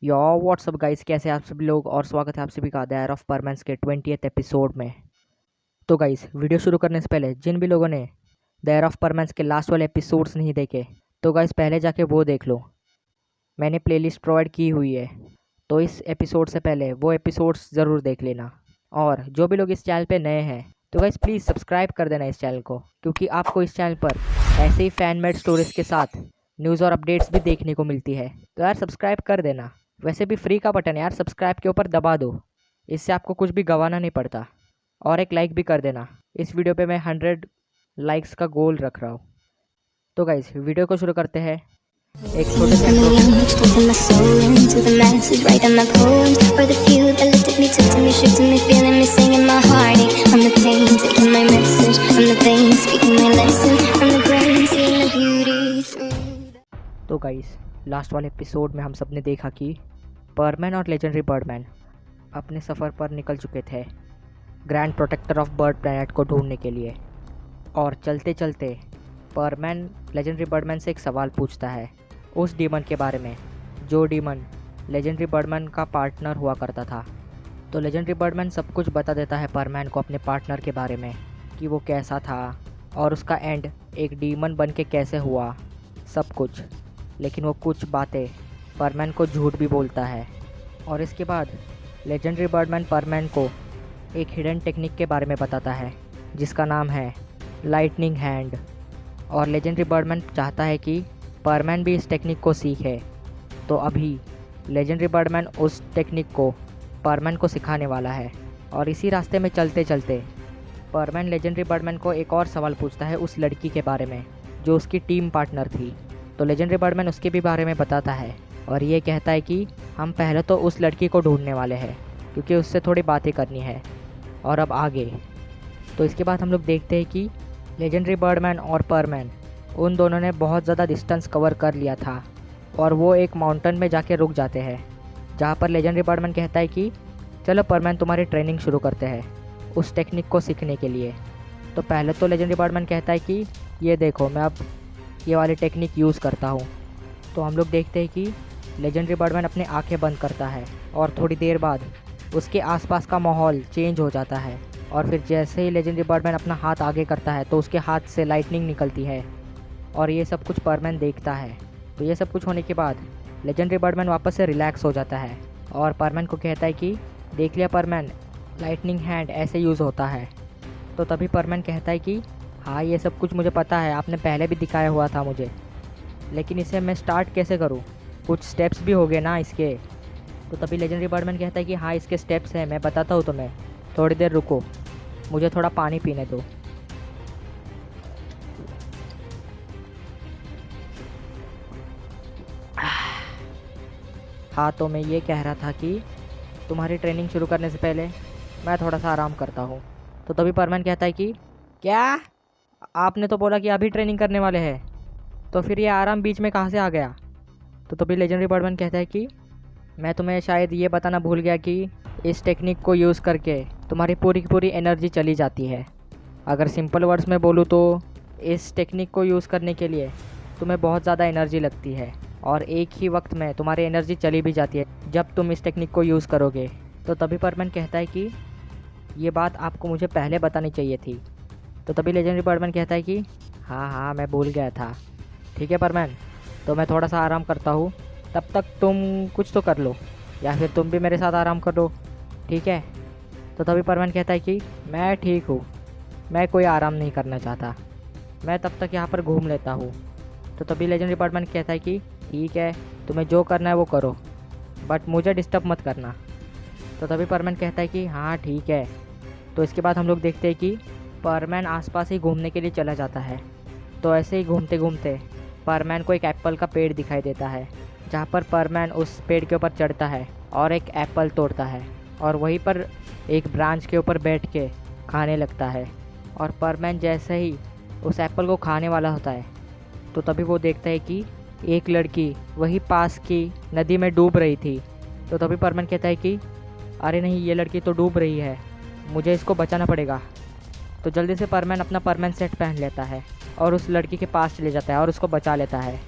यो WhatsApp guys, कैसे आप सभी लोग। और स्वागत है आप सभी का द एयर ऑफ परमेंस के 20th एपिसोड में। तो गाइस, वीडियो शुरू करने से पहले जिन भी लोगों ने द एयर ऑफ परमेंस के लास्ट वाले एपिसोड्स नहीं देखे, तो गाइस पहले जाके वो देख लो। मैंने प्लेलिस्ट प्रोवाइड की हुई है, तो इस एपिसोड से पहले वो एपिसोड्स ज़रूर देख लेना। और जो भी लोग इस चैनल पे नए हैं, तो गाइस प्लीज़ सब्सक्राइब कर देना इस चैनल को, क्योंकि आपको इस चैनल पर ऐसे ही फैन मेड स्टोरीज के साथ न्यूज़ और अपडेट्स भी देखने को मिलती है। तो यार सब्सक्राइब कर देना। वैसे भी फ्री का बटन है यार, सब्सक्राइब के ऊपर दबा दो, इससे आपको कुछ भी गंवाना नहीं पड़ता। और एक लाइक भी कर देना। इस वीडियो पे मैं 100 लाइक्स का गोल रख रहा हूँ। तो गाइस वीडियो को शुरू करते हैं एक छोटे से तो गाइस लास्ट वाले एपिसोड में हम सब ने देखा कि परमैन और लेजेंडरी बर्डमैन अपने सफ़र पर निकल चुके थे grand protector of bird planet को ढूंढने के लिए। और चलते चलते परमैन लेजेंडरी बर्डमैन से एक सवाल पूछता है उस डीमन के बारे में, जो डीमन लेजेंडरी बर्डमैन का पार्टनर हुआ करता था। तो लेजेंडरी बर्डमैन सब कुछ बता देता है परमैन को अपने पार्टनर के बारे में, कि वो कैसा था और उसका एंड एक डीमन बन के कैसे हुआ, सब कुछ। लेकिन वो कुछ बातें परमैन को झूठ भी बोलता है। और इसके बाद लेजेंडरी बर्डमैन परमैन को एक हिडन टेक्निक के बारे में बताता है, जिसका नाम है लाइटनिंग हैंड। और लेजेंडरी बर्डमैन चाहता है कि परमैन भी इस टेक्निक को सीखे। तो अभी लेजेंडरी बर्डमैन उस टेक्निक को परमैन को सिखाने वाला है। और इसी रास्ते में चलते चलते परमैन लेजेंडरी बर्डमैन को एक और सवाल पूछता है उस लड़की के बारे में, जो उसकी टीम पार्टनर थी। तो लेजेंडरी बर्डमैन उसके भी बारे में बताता है और ये कहता है कि हम पहले तो उस लड़की को ढूंढने वाले हैं, क्योंकि उससे थोड़ी बातें करनी है। और अब आगे तो इसके बाद हम लोग देखते हैं कि लेजेंडरी बर्डमैन और परमैन उन दोनों ने बहुत ज़्यादा डिस्टेंस कवर कर लिया था, और वो एक माउंटेन में जाके रुक जाते हैं, जहाँ पर लेजेंडरी बर्डमैन कहता है कि चलो परमैन तुम्हारी ट्रेनिंग शुरू करते हैं उस टेक्निक को सीखने के लिए। तो पहले तो लेजेंडरी बर्डमैन कहता है कि ये देखो, मैं अब ये वाली टेक्निक यूज़ करता हूँ। तो हम लोग देखते हैं कि लेजेंडरी बर्डमैन अपनी आंखें बंद करता है, और थोड़ी देर बाद उसके आसपास का माहौल चेंज हो जाता है। और फिर जैसे ही लेजेंडरी बर्डमैन अपना हाथ आगे करता है, तो उसके हाथ से लाइटनिंग निकलती है, और ये सब कुछ परमैन देखता है। तो ये सब कुछ होने के बाद लेजेंडरी बर्डमैन वापस से रिलैक्स हो जाता है, और परमैन को कहता है कि देख लिया परमैन, लाइटनिंग हैंड ऐसे यूज़ होता है। तो तभी परमैन कहता है कि हाँ, ये सब कुछ मुझे पता है, आपने पहले भी दिखाया हुआ था मुझे, लेकिन इसे मैं स्टार्ट कैसे करूँ, कुछ स्टेप्स भी हो गए ना इसके। तो तभी लेजेंडरी बर्डमैन कहता है कि हाँ, इसके स्टेप्स हैं, मैं बताता हूँ तुम्हें, थोड़ी देर रुको, मुझे थोड़ा पानी पीने दो। हाँ, तो मैं ये कह रहा था कि तुम्हारी ट्रेनिंग शुरू करने से पहले मैं थोड़ा सा आराम करता हूँ। तो तभी परमैन कहता है कि क्या, आपने तो बोला कि अभी ट्रेनिंग करने वाले हैं, तो फिर ये आराम बीच में कहाँ से आ गया। तो तभी लेजेंडरी बर्डमैन कहता है कि मैं तुम्हें शायद ये बताना भूल गया कि इस टेक्निक को यूज़ करके तुम्हारी पूरी की पूरी एनर्जी चली जाती है। अगर सिंपल वर्ड्स में बोलूँ तो इस टेक्निक को यूज़ करने के लिए तुम्हें बहुत ज़्यादा एनर्जी लगती है, और एक ही वक्त में तुम्हारी एनर्जी चली भी जाती है जब तुम इस टेक्निक को यूज़ करोगे। तो तभी परमैन कहता है कि ये बात आपको मुझे पहले बतानी चाहिए थी। तो तभी लेजेंडरी बर्डमैन कहता है कि हाँ, मैं भूल गया था। ठीक है परमैन, तो मैं थोड़ा सा आराम करता हूँ, तब तक तुम कुछ तो कर लो, या फिर तुम भी मेरे साथ आराम कर लो, ठीक है। तो तभी परमैन कहता है कि मैं ठीक हूँ, मैं कोई आराम नहीं करना चाहता, मैं तब तक यहाँ पर घूम लेता हूँ। तो तभी लेजेंडरी बर्डमैन कहता है कि ठीक है, तुम्हें जो करना है वो करो, बट मुझे डिस्टर्ब मत करना। तो तभी परमैन कहता है कि हाँ ठीक है। तो इसके बाद हम लोग देखते हैं कि परमैन आसपास ही घूमने के लिए चला जाता है। तो ऐसे ही घूमते घूमते परमैन को एक एप्पल का पेड़ दिखाई देता है, जहाँ पर परमैन उस पेड़ के ऊपर चढ़ता है और एक एप्पल तोड़ता है, और वहीं पर एक ब्रांच के ऊपर बैठ के खाने लगता है। और परमैन जैसे ही उस एप्पल को खाने वाला होता है, तो तभी वो देखता है कि एक लड़की वही पास की नदी में डूब रही थी। तो तभी परमैन कहता है कि अरे नहीं, ये लड़की तो डूब रही है, मुझे इसको बचाना पड़ेगा। तो जल्दी से परमैन अपना परमैन सेट पहन लेता है और उस लड़की के पास चले जाता है और उसको बचा लेता है।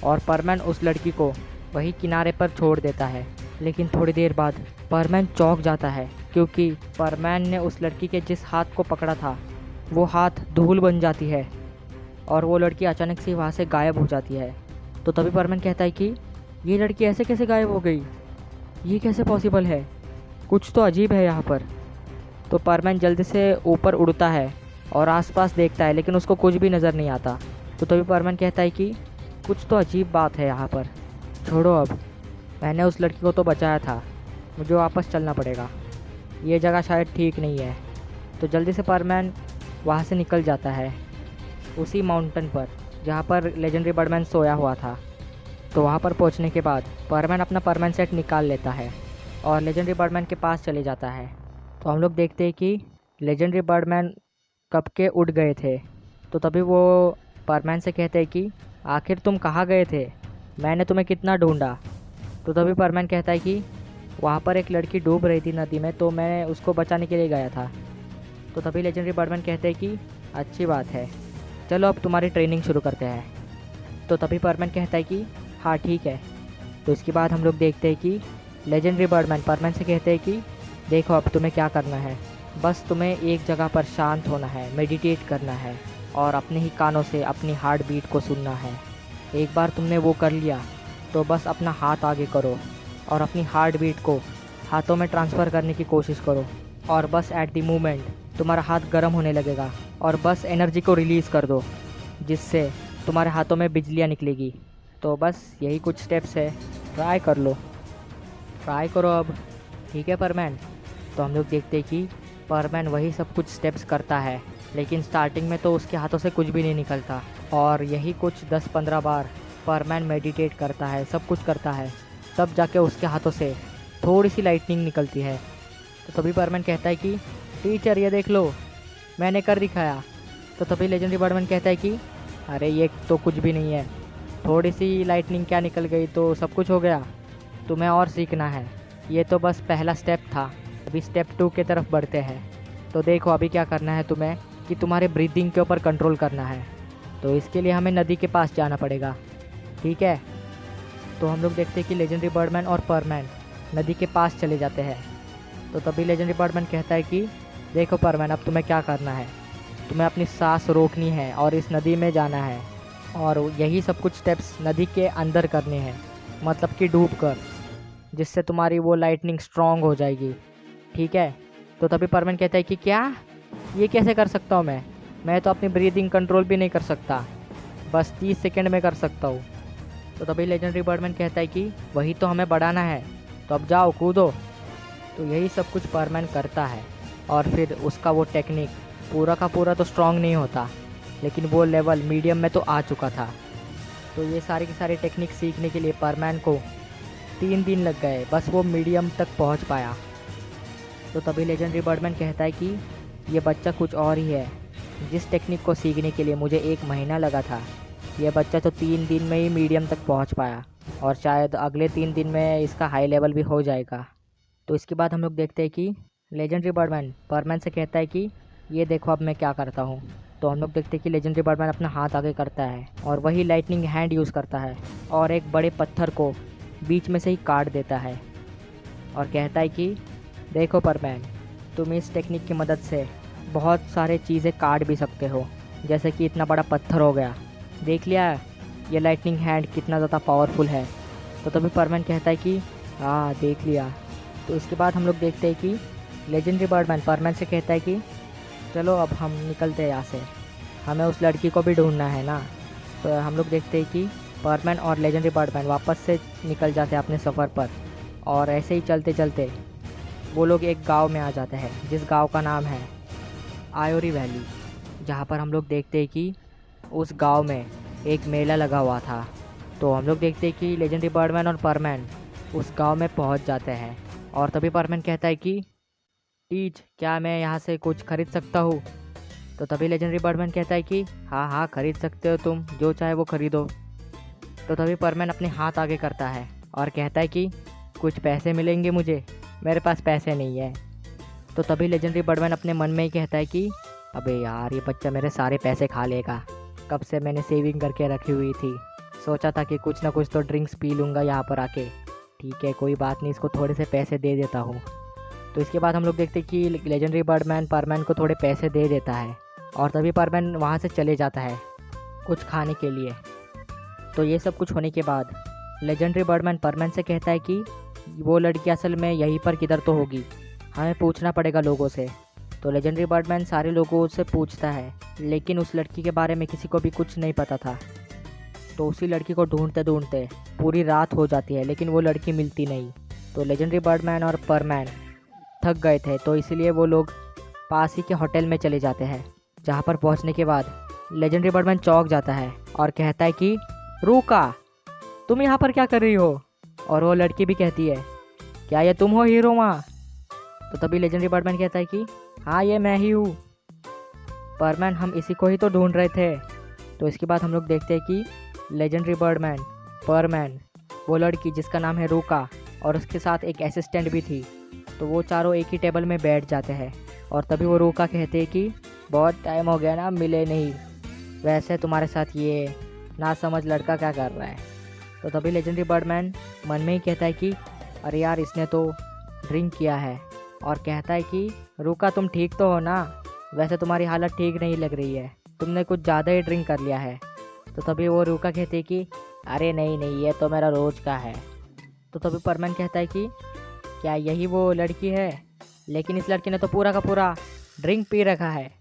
और परमैन उस लड़की को वही किनारे पर छोड़ देता है। लेकिन थोड़ी देर बाद परमैन चौंक जाता है क्योंकि परमैन ने उस लड़की के जिस हाथ को पकड़ा था वो हाथ धूल बन जाती है और वो लड़की अचानक से वहाँ से गायब हो जाती है। तो तभी परमैन कहता है कि ये लड़की ऐसे कैसे गायब हो गई, ये कैसे पॉसिबल है, कुछ तो अजीब है यहाँ पर। तो परमैन जल्दी से ऊपर उड़ता है और आसपास देखता है लेकिन उसको कुछ भी नज़र नहीं आता। तो तभी परमैन कहता है कि कुछ तो अजीब बात है यहाँ पर, छोड़ो अब, मैंने उस लड़की को तो बचाया था, मुझे वापस चलना पड़ेगा, ये जगह शायद ठीक नहीं है। तो जल्दी से परमैन वहाँ से निकल जाता है उसी माउंटेन पर जहाँ पर लेजेंडरी बर्डमैन सोया हुआ था। तो वहाँ पर पहुँचने के बाद परमैन अपना परमैन सेट निकाल लेता है और लेजेंडरी बर्डमैन के पास चले जाता है। तो हम लोग देखते हैं कि लेजेंडरी बर्डमैन कब के उड़ गए थे। तो तभी वो परमैन से कहते हैं कि आखिर तुम कहाँ गए थे, मैंने तुम्हें कितना ढूंढा। तो तभी परमैन कहता है कि वहाँ पर एक लड़की डूब रही थी नदी में, तो मैं उसको बचाने के लिए गया था। तो तभी लेजेंडरी बर्डमैन कहते हैं कि अच्छी बात है, चलो अब तुम्हारी ट्रेनिंग शुरू करते हैं। तो तभी परमैन कहता है कि हाँ ठीक है। तो इसके बाद हम लोग देखते हैं कि लेजेंडरी बर्डमैन परमैन से कहते हैं कि देखो अब तुम्हें क्या करना है, बस तुम्हें एक जगह पर शांत होना है, मेडिटेट करना है और अपने ही कानों से अपनी हार्ट बीट को सुनना है। एक बार तुमने वो कर लिया तो बस अपना हाथ आगे करो और अपनी हार्ट बीट को हाथों में ट्रांसफ़र करने की कोशिश करो और बस एट द मोमेंट तुम्हारा हाथ गर्म होने लगेगा और बस एनर्जी को रिलीज़ कर दो जिससे तुम्हारे हाथों में बिजलियाँ निकलेगी। तो बस यही कुछ स्टेप्स है, ट्राई कर लो, ट्राई करो अब, ठीक है परमैन। तो हम लोग देखते हैं कि परमैन वही सब कुछ स्टेप्स करता है लेकिन स्टार्टिंग में तो उसके हाथों से कुछ भी नहीं निकलता और यही कुछ 10-15 बार परमैन मेडिटेट करता है, सब कुछ करता है, तब जाके उसके हाथों से थोड़ी सी लाइटनिंग निकलती है। तो तभी परमैन कहता है कि टीचर ये देख लो, मैंने कर दिखाया। तो तभी लेजेंडरी बर्डमैन कहता है कि अरे ये तो कुछ भी नहीं है, थोड़ी सी लाइटनिंग क्या निकल गई तो सब कुछ हो गया, तुम्हें और सीखना है, ये तो बस पहला स्टेप था, अभी स्टेप 2 की तरफ बढ़ते हैं। तो देखो अभी क्या करना है तुम्हें कि तुम्हारे ब्रीदिंग के ऊपर कंट्रोल करना है, तो इसके लिए हमें नदी के पास जाना पड़ेगा, ठीक है। तो हम लोग देखते हैं कि लेजेंडरी बर्डमैन और परमैन नदी के पास चले जाते हैं। तो तभी लेजेंडरी बर्डमैन कहता है कि देखो परमैन अब तुम्हें क्या करना है, तुम्हें अपनी सांस रोकनी है और इस नदी में जाना है और यही सब कुछ स्टेप्स नदी के अंदर करने हैं, मतलब कि डूब कर, जिससे तुम्हारी वो लाइटनिंग स्ट्रॉन्ग हो जाएगी, ठीक है। तो तभी परमैन कहता है कि क्या, ये कैसे कर सकता हूँ मैं तो अपनी ब्रीदिंग कंट्रोल भी नहीं कर सकता, बस 30 सेकेंड में कर सकता हूँ। तो तभी लेजेंडरी बर्डमैन कहता है कि वही तो हमें बढ़ाना है, तो अब जाओ कूदो। तो यही सब कुछ परमैन करता है और फिर उसका वो टेक्निक पूरा का पूरा तो स्ट्रॉन्ग नहीं होता लेकिन वो लेवल मीडियम में तो आ चुका था। तो ये सारी की सारी टेक्निक सीखने के लिए परमैन को 3 दिन लग गए, बस वो मीडियम तक पहुंच पाया। तो तभी लेजेंडरी बर्डमैन कहता है कि ये बच्चा कुछ और ही है, जिस टेक्निक को सीखने के लिए मुझे 1 महीना लगा था, ये बच्चा तो 3 दिन में ही मीडियम तक पहुंच पाया और शायद अगले 3 दिन में इसका हाई लेवल भी हो जाएगा। तो इसके बाद हम लोग देखते हैं कि लेजेंडरी बर्डमैन परमैन से कहता है कि ये देखो अब मैं क्या करता हूँ। तो हम लोग देखते हैं कि लेजेंडरी बर्डमैन अपना हाथ आगे करता है और वही लाइटनिंग हैंड यूज़ करता है और एक बड़े पत्थर को बीच में से ही काट देता है और कहता है कि देखो परमैन, तुम इस टेक्निक की मदद से बहुत सारे चीज़ें काट भी सकते हो, जैसे कि इतना बड़ा पत्थर हो गया, देख लिया ये लाइटनिंग हैंड कितना ज़्यादा पावरफुल है। तो तभी परमैन कहता है कि हाँ देख लिया। तो इसके बाद हम लोग देखते हैं कि लेजेंडरी बर्डमैन परमैन से कहता है कि चलो अब हम निकलते हैं यहाँ से, हमें उस लड़की को भी ढूंढना है ना। तो हम लोग देखते हैं कि परमैन और लेजेंडरी बर्डमैन वापस से निकल जाते हैं अपने सफ़र पर और ऐसे ही चलते चलते वो लोग एक गांव में आ जाते हैं जिस गांव का नाम है आयोरी वैली, जहाँ पर हम लोग देखते हैं कि उस गांव में एक मेला लगा हुआ था। तो हम लोग देखते हैं कि लेजेंडरी बर्डमैन और परमैन उस गांव में पहुंच जाते हैं और तभी परमैन कहता है कि टीच, क्या मैं यहाँ से कुछ खरीद सकता हूँ। तो तभी लेजेंडरी बर्डमैन कहता है कि हाँ हाँ खरीद सकते हो, तुम जो चाहे वो खरीदो। तो तभी परमैन अपने हाथ आगे करता है और कहता है कि कुछ पैसे मिलेंगे मुझे, मेरे पास पैसे नहीं है। तो तभी लेजेंडरी बर्डमैन अपने मन में ही कहता है कि अबे यार ये बच्चा मेरे सारे पैसे खा लेगा, कब से मैंने सेविंग करके रखी हुई थी, सोचा था कि कुछ ना कुछ तो ड्रिंक्स पी लूँगा यहाँ पर आके, ठीक है कोई बात नहीं, इसको थोड़े से पैसे दे देता हूँ। तो इसके बाद हम लोग देखते हैं कि लेजेंडरी बर्डमैन परमैन को थोड़े पैसे दे देता है और तभी परमैन वहाँ से चले जाता है कुछ खाने के लिए। तो ये सब कुछ होने के बाद लेजेंडरी बर्डमैन परमैन से कहता है कि वो लड़की असल में यहीं पर किधर तो होगी, हमें पूछना पड़ेगा लोगों से। तो लेजेंडरी बर्डमैन सारे लोगों से पूछता है, लेकिन उस लड़की के बारे में किसी को भी कुछ नहीं पता था। तो उसी लड़की को ढूंढते ढूंढते पूरी रात हो जाती है, लेकिन वो लड़की मिलती नहीं। तो लेजेंडरी बर्डमैन और परमैन थक गए थे, तो इसलिए वो लोग पास ही के होटल में चले जाते हैं, जहाँ पर पहुँचने के बाद लेजेंडरी बर्डमैन चौंक जाता है और कहता है कि रूका, तुम यहाँ पर क्या कर रही हो? और वो लड़की भी कहती है, क्या ये तुम हो हीरो माँ? तो तभी लेजेंडरी बर्डमैन कहता है कि हाँ ये मैं ही हूँ परमैन, हम इसी को ही तो ढूंढ रहे थे। तो इसके बाद हम लोग देखते हैं कि लेजेंडरी बर्डमैन, परमैन, वो लड़की जिसका नाम है रूका और उसके साथ एक असिस्टेंट भी थी, तो वो चारों एक ही टेबल में बैठ जाते हैं। और तभी वो रूका कहते हैं कि बहुत टाइम हो गया ना मिले नहीं, वैसे तुम्हारे साथ ये ना समझ लड़का क्या कर रहा है? तो तभी लेजेंडरी बर्डमैन मन में ही कहता है कि अरे यार इसने तो ड्रिंक किया है, और कहता है कि रूका तुम ठीक तो हो ना? वैसे तुम्हारी हालत ठीक नहीं लग रही है, तुमने कुछ ज़्यादा ही ड्रिंक कर लिया है। तो तभी वो रूका कहती है कि अरे नहीं नहीं ये तो मेरा रोज़ का है। तो तभी परमैन कहता है कि क्या यही वो लड़की है? लेकिन इस लड़की ने तो पूरा का पूरा ड्रिंक पी रखा है,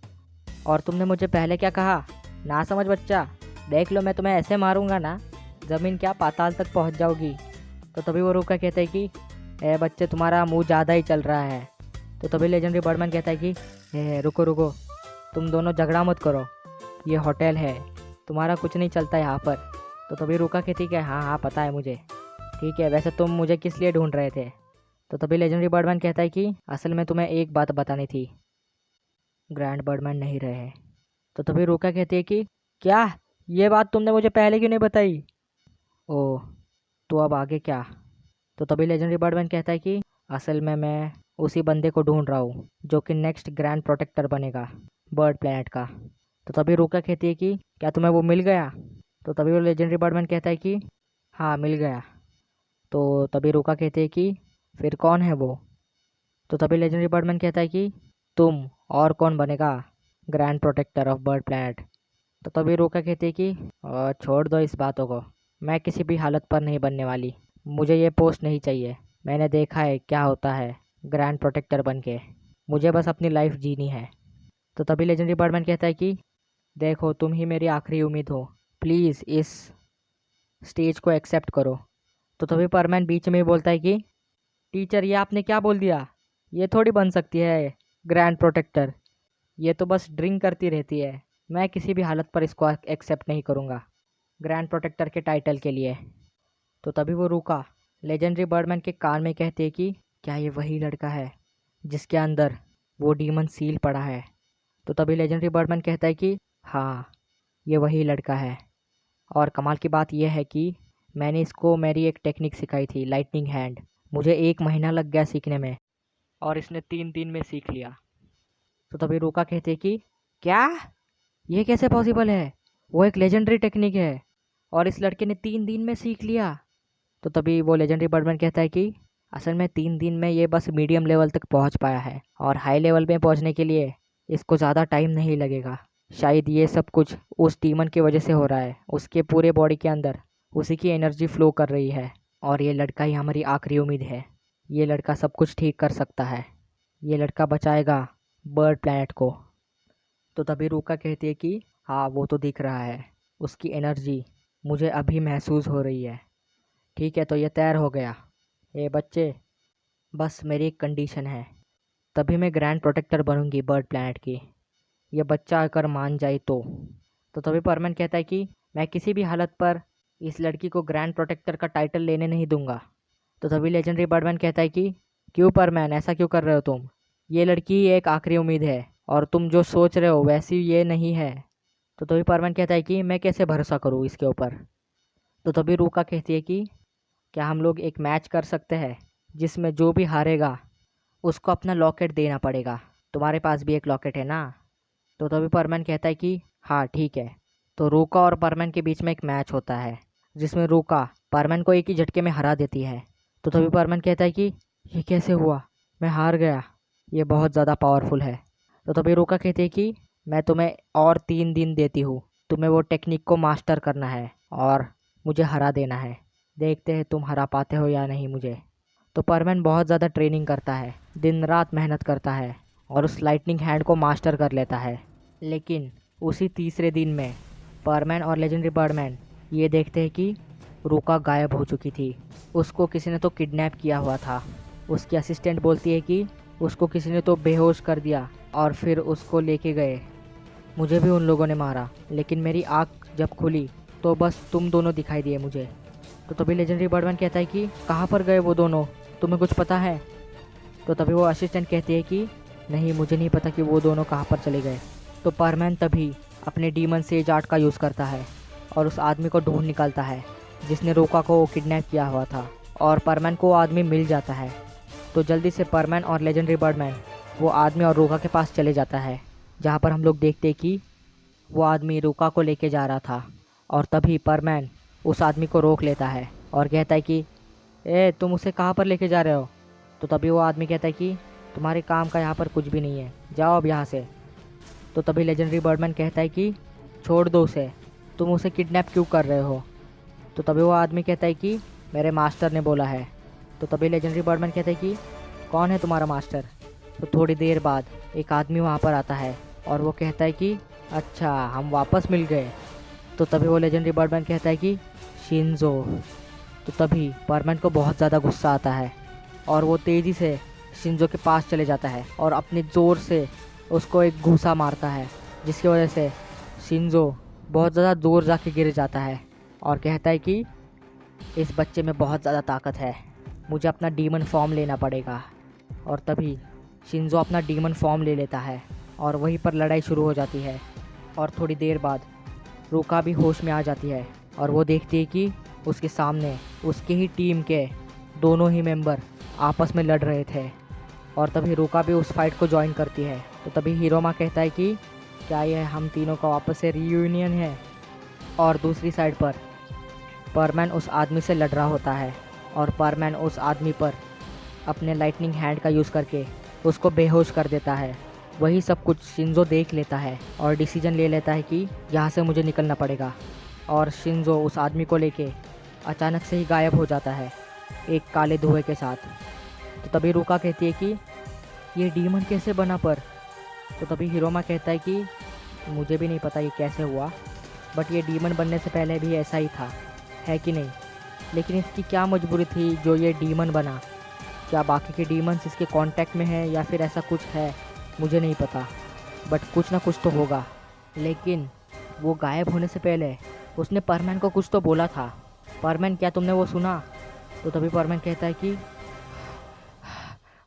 और तुमने मुझे पहले क्या कहा? ना समझ बच्चा, देख लो मैं तुम्हें ऐसे मारूंगा ना, ज़मीन क्या पाताल तक पहुंच जाओगी। तो तभी वो रूका कहता है कि ए बच्चे तुम्हारा मुंह ज़्यादा ही चल रहा है। तो तभी लेजेंडरी बर्डमैन कहता है कि रुको रुको, तुम दोनों झगड़ा मत करो, ये होटल है, तुम्हारा कुछ नहीं चलता यहाँ पर। तो तभी रूका कहती है हाँ हाँ पता है मुझे, ठीक है वैसे तुम मुझे किस लिए ढूंढ रहे थे? तो तभी लेजेंडरी बर्डमैन कहता है कि असल में तुम्हें एक बात बतानी थी, ग्रैंड बर्डमैन नहीं रहे। तो तभी रूका कहती है कि क्या, ये बात तुमने मुझे पहले क्यों नहीं बताई? ओह, तो अब आगे क्या? तो तभी लेजेंडरी बर्डमैन कहता है कि असल में मैं उसी बंदे को ढूंढ रहा हूँ जो कि नेक्स्ट ग्रैंड प्रोटेक्टर बनेगा बर्ड प्लैनेट का। तो तभी रूका कहती है कि क्या तुम्हें वो मिल गया? तो तभी वो लेजेंडरी बर्डमैन कहता है कि हाँ मिल गया। तो तभी रूका कहती है कि फिर कौन है वो? तो तभी लेजेंडरी बर्डमैन कहता है कि तुम, और कौन बनेगा grand protector of bird planet? तो तभी रूका कहती है कि छोड़ दो इस बातों को, मैं किसी भी हालत पर नहीं बनने वाली, मुझे ये पोस्ट नहीं चाहिए, मैंने देखा है क्या होता है ग्रैंड प्रोटेक्टर बन के, मुझे बस अपनी लाइफ जीनी है। तो तभी लेजेंडरी बर्डमैन कहता है कि देखो तुम ही मेरी आखिरी उम्मीद हो, प्लीज़ इस स्टेज को एक्सेप्ट करो। तो तभी परमैन बीच में ही बोलता है कि टीचर ये आपने क्या बोल दिया, ये थोड़ी बन सकती है ग्रैंड प्रोटेक्टर, ये तो बस ड्रिंक करती रहती है, मैं किसी भी हालत पर इसको एक्सेप्ट नहीं करूँगा ग्रैंड प्रोटेक्टर के टाइटल के लिए। तो तभी वो रूका लेजेंडरी बर्डमैन के कान में कहते हैं कि क्या ये वही लड़का है जिसके अंदर वो डीमन सील पड़ा है? तो तभी लेजेंडरी बर्डमैन कहता है कि हाँ ये वही लड़का है, और कमाल की बात यह है कि मैंने इसको मेरी एक टेक्निक सिखाई थी लाइटनिंग हैंड, मुझे 1 महीना लग गया सीखने में और इसने 3 दिन में सीख लिया। तो तभी रूका कहते हैं कि क्या, ये कैसे पॉसिबल है? वो एक लेजेंडरी टेक्निक है और इस लड़के ने 3 दिन में सीख लिया। तो तभी वो लेजेंडरी बर्डमैन कहता है कि असल में 3 दिन में ये बस मीडियम लेवल तक पहुंच पाया है, और हाई लेवल में पहुंचने के लिए इसको ज़्यादा टाइम नहीं लगेगा। शायद ये सब कुछ उस डीमन की वजह से हो रहा है, उसके पूरे बॉडी के अंदर उसी की एनर्जी फ्लो कर रही है, और ये लड़का ही हमारी आखिरी उम्मीद है, ये लड़का सब कुछ ठीक कर सकता है, ये लड़का बचाएगा बर्ड प्लैनेट को। तो तभी रूका कहती है कि हाँ वो तो दिख रहा है, उसकी एनर्जी मुझे अभी महसूस हो रही है। ठीक है तो ये तैयार हो गया। ए बच्चे, बस मेरी एक कंडीशन है, तभी मैं ग्रैंड प्रोटेक्टर बनूंगी बर्ड प्लैनेट की, ये बच्चा अगर मान जाए तो। तभी परमैन कहता है कि मैं किसी भी हालत पर इस लड़की को ग्रैंड प्रोटेक्टर का टाइटल लेने नहीं दूंगा। तो तभी लेजेंडरी बर्डमैन कहता है कि क्यों परमैन, ऐसा क्यों कर रहे हो तुम? ये लड़की एक आखिरी उम्मीद है, और तुम जो सोच रहे हो वैसी ये नहीं है। तो तभी परमैन कहता है कि मैं कैसे भरोसा करूँ इसके ऊपर? तो तभी रूका कहती है कि क्या हम लोग एक मैच कर सकते हैं जिसमें जो भी हारेगा उसको अपना लॉकेट देना पड़ेगा, तुम्हारे पास भी एक लॉकेट है ना? तो तभी परमैन कहता है कि हाँ ठीक है। तो रूका और परमैन के बीच में एक मैच होता है जिसमें रूका परमैन को एक ही झटके में हरा देती है। तो तभी परमैन कहता है कि ये कैसे हुआ, मैं हार गया, ये बहुत ज़्यादा पावरफुल है। तो तभी रोका कहती है कि मैं तुम्हें और 3 दिन देती हूँ, तुम्हें वो टेक्निक को मास्टर करना है और मुझे हरा देना है। देखते हैं तुम हरा पाते हो या नहीं मुझे। तो परमैन बहुत ज़्यादा ट्रेनिंग करता है, दिन रात मेहनत करता है और उस लाइटनिंग हैंड को मास्टर कर लेता है। लेकिन उसी तीसरे दिन में परमैन और लेजेंडरी बर्डमैन ये देखते हैं कि रूका गायब हो चुकी थी। उसको किसी ने तो किडनैप किया हुआ था। उसकी असिस्टेंट बोलती है कि उसको किसी ने तो बेहोश कर दिया और फिर उसको लेके गए। मुझे भी उन लोगों ने मारा, लेकिन मेरी आँख जब खुली तो बस तुम दोनों दिखाई दिए मुझे। तो तभी लेजेंडरी बर्डमैन कहता है कि कहाँ पर गए वो दोनों, तुम्हें कुछ पता है? तो तभी वो असिस्टेंट कहती है कि नहीं, मुझे नहीं पता कि वो दोनों कहाँ पर चले गए। तो परमैन तभी अपने डीमन सेज आर्ट का यूज़ करता है और उस आदमी को ढूंढ निकालता है जिसने रोका को किडनैप किया हुआ था, और परमैन को वो आदमी मिल जाता है। तो जल्दी से परमैन और लेजेंडरी बर्डमैन वो आदमी और रोका के पास चले जाता है, जहाँ पर हम लोग देखते हैं कि वो आदमी रोका को लेके जा रहा था। और तभी परमैन उस आदमी को रोक लेता है और कहता है कि ए, तुम उसे कहाँ पर लेके जा रहे हो? तो तभी वो आदमी कहता है कि तुम्हारे काम का यहाँ पर कुछ भी नहीं है, जाओ अब यहाँ से। तो तभी लेजेंडरी बर्डमैन कहता है कि छोड़ दो उसे, तुम उसे किडनैप क्यों कर रहे हो? तो तभी वो आदमी कहता है कि मेरे मास्टर ने बोला है। तो तभी लेजेंडरी बर्डमैन कहता है कि कौन है तुम्हारा मास्टर? तो थोड़ी देर बाद एक आदमी वहाँ पर आता है और वो कहता है कि अच्छा, हम वापस मिल गए। तो तभी वो लेजेंडरी बर्डमैन कहता है कि शिंजो। तो तभी परमैन को बहुत ज़्यादा गुस्सा आता है और वो तेज़ी से शिंजो के पास चले जाता है और अपने ज़ोर से उसको एक घूंसा मारता है, जिसकी वजह से शिंजो बहुत ज़्यादा दूर जाके गिर जाता है और कहता है कि इस बच्चे में बहुत ज़्यादा ताकत है, मुझे अपना डीमन फॉर्म लेना पड़ेगा। और तभी शिंजो अपना डीमन फॉर्म ले लेता है और वहीं पर लड़ाई शुरू हो जाती है। और थोड़ी देर बाद रूका भी होश में आ जाती है और वो देखती है कि उसके सामने उसकी ही टीम के दोनों ही मेंबर आपस में लड़ रहे थे। और तभी रूका भी उस फाइट को ज्वाइन करती है। तो तभी हिरोमा कहता है कि क्या यह हम तीनों का वापस से रीयूनियन है? और दूसरी साइड पर परमैन उस आदमी से लड़ रहा होता है और परमैन उस आदमी पर अपने लाइटनिंग हैंड का यूज़ करके उसको बेहोश कर देता है। वही सब कुछ शिंजो देख लेता है और डिसीजन ले लेता है कि यहाँ से मुझे निकलना पड़ेगा। और शिंजो उस आदमी को लेके अचानक से ही गायब हो जाता है एक काले धुएं के साथ। तो तभी रूका कहती है कि ये डीमन कैसे बना पर? तो तभी हिरोमा कहता है कि मुझे भी नहीं पता ये कैसे हुआ, बट ये डीमन बनने से पहले भी ऐसा ही था, है कि नहीं? लेकिन इसकी क्या मजबूरी थी जो ये डीमन बना? क्या बाकी के डीमंस इसके कांटेक्ट में हैं या फिर ऐसा कुछ है? मुझे नहीं पता, बट कुछ ना कुछ तो होगा। लेकिन वो गायब होने से पहले उसने परमैन को कुछ तो बोला था। परमैन, क्या तुमने वो सुना? तो तभी परमैन कहता है कि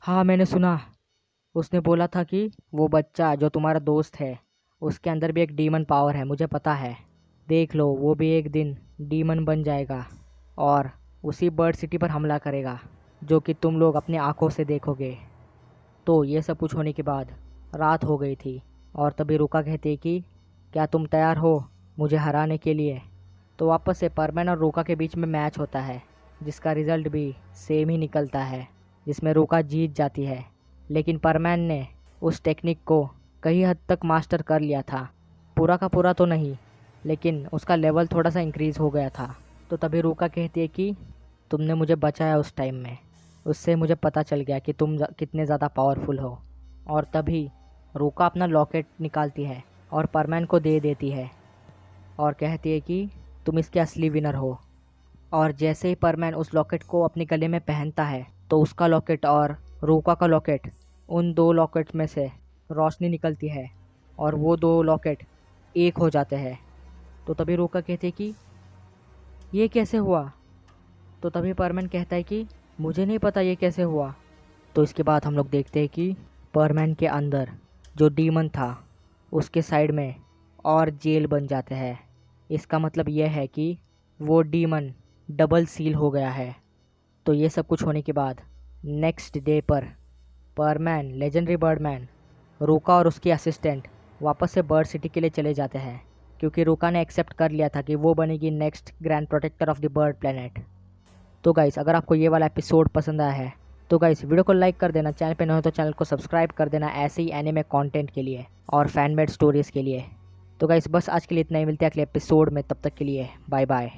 हाँ, मैंने सुना। उसने बोला था कि वो बच्चा जो तुम्हारा दोस्त है उसके अंदर भी एक डीमन पावर है, मुझे पता है। देख लो, वो भी एक दिन डीमन बन जाएगा और उसी बर्ड सिटी पर हमला करेगा, जो कि तुम लोग अपनी आंखों से देखोगे। तो ये सब कुछ होने के बाद रात हो गई थी और तभी रुका कहती है कि क्या तुम तैयार हो मुझे हराने के लिए? तो वापस से परमैन और रुका के बीच में मैच होता है, जिसका रिज़ल्ट भी सेम ही निकलता है, जिसमें रुका जीत जाती है। लेकिन परमैन ने उस टेक्निक को कई हद तक मास्टर कर लिया था, पूरा का पूरा तो नहीं, लेकिन उसका लेवल थोड़ा सा इंक्रीज़ हो गया था। तो तभी रुका कहती है कि तुमने मुझे बचाया उस टाइम में, उससे मुझे पता चल गया कि तुम कितने ज़्यादा पावरफुल हो। और तभी रुका अपना लॉकेट निकालती है और परमैन को दे देती है और कहती है कि तुम इसके असली विनर हो। और जैसे ही परमैन उस लॉकेट को अपने गले में पहनता है तो उसका लॉकेट और रुका का लॉकेट, उन दो लॉकेट में से रोशनी निकलती है और वो दो लॉकेट एक हो जाते हैं। तो तभी रुका कहती है कि ये कैसे हुआ? तो तभी परमैन कहता है कि मुझे नहीं पता ये कैसे हुआ। तो इसके बाद हम लोग देखते हैं कि परमैन के अंदर जो डीमन था उसके साइड में और जेल बन जाते हैं। इसका मतलब यह है कि वो डीमन डबल सील हो गया है। तो ये सब कुछ होने के बाद नेक्स्ट डे पर परमैन, लेजेंडरी बर्डमैन, रुका और उसकी असिस्टेंट वापस से बर्ड सिटी के लिए चले जाते हैं, क्योंकि रुका ने एक्सेप्ट कर लिया था कि वो बनेगी next grand protector of the bird planet. तो गाइस अगर आपको ये वाला एपिसोड पसंद आया है तो गाइस वीडियो को लाइक कर देना, चैनल पे न हो तो चैनल को सब्सक्राइब कर देना ऐसे ही एनिमे कंटेंट के लिए और फैन मेड स्टोरीज़ के लिए। तो गाइस बस आज के लिए इतना ही, मिलते हैं अगले एपिसोड में, तब तक के लिए बाय बाय।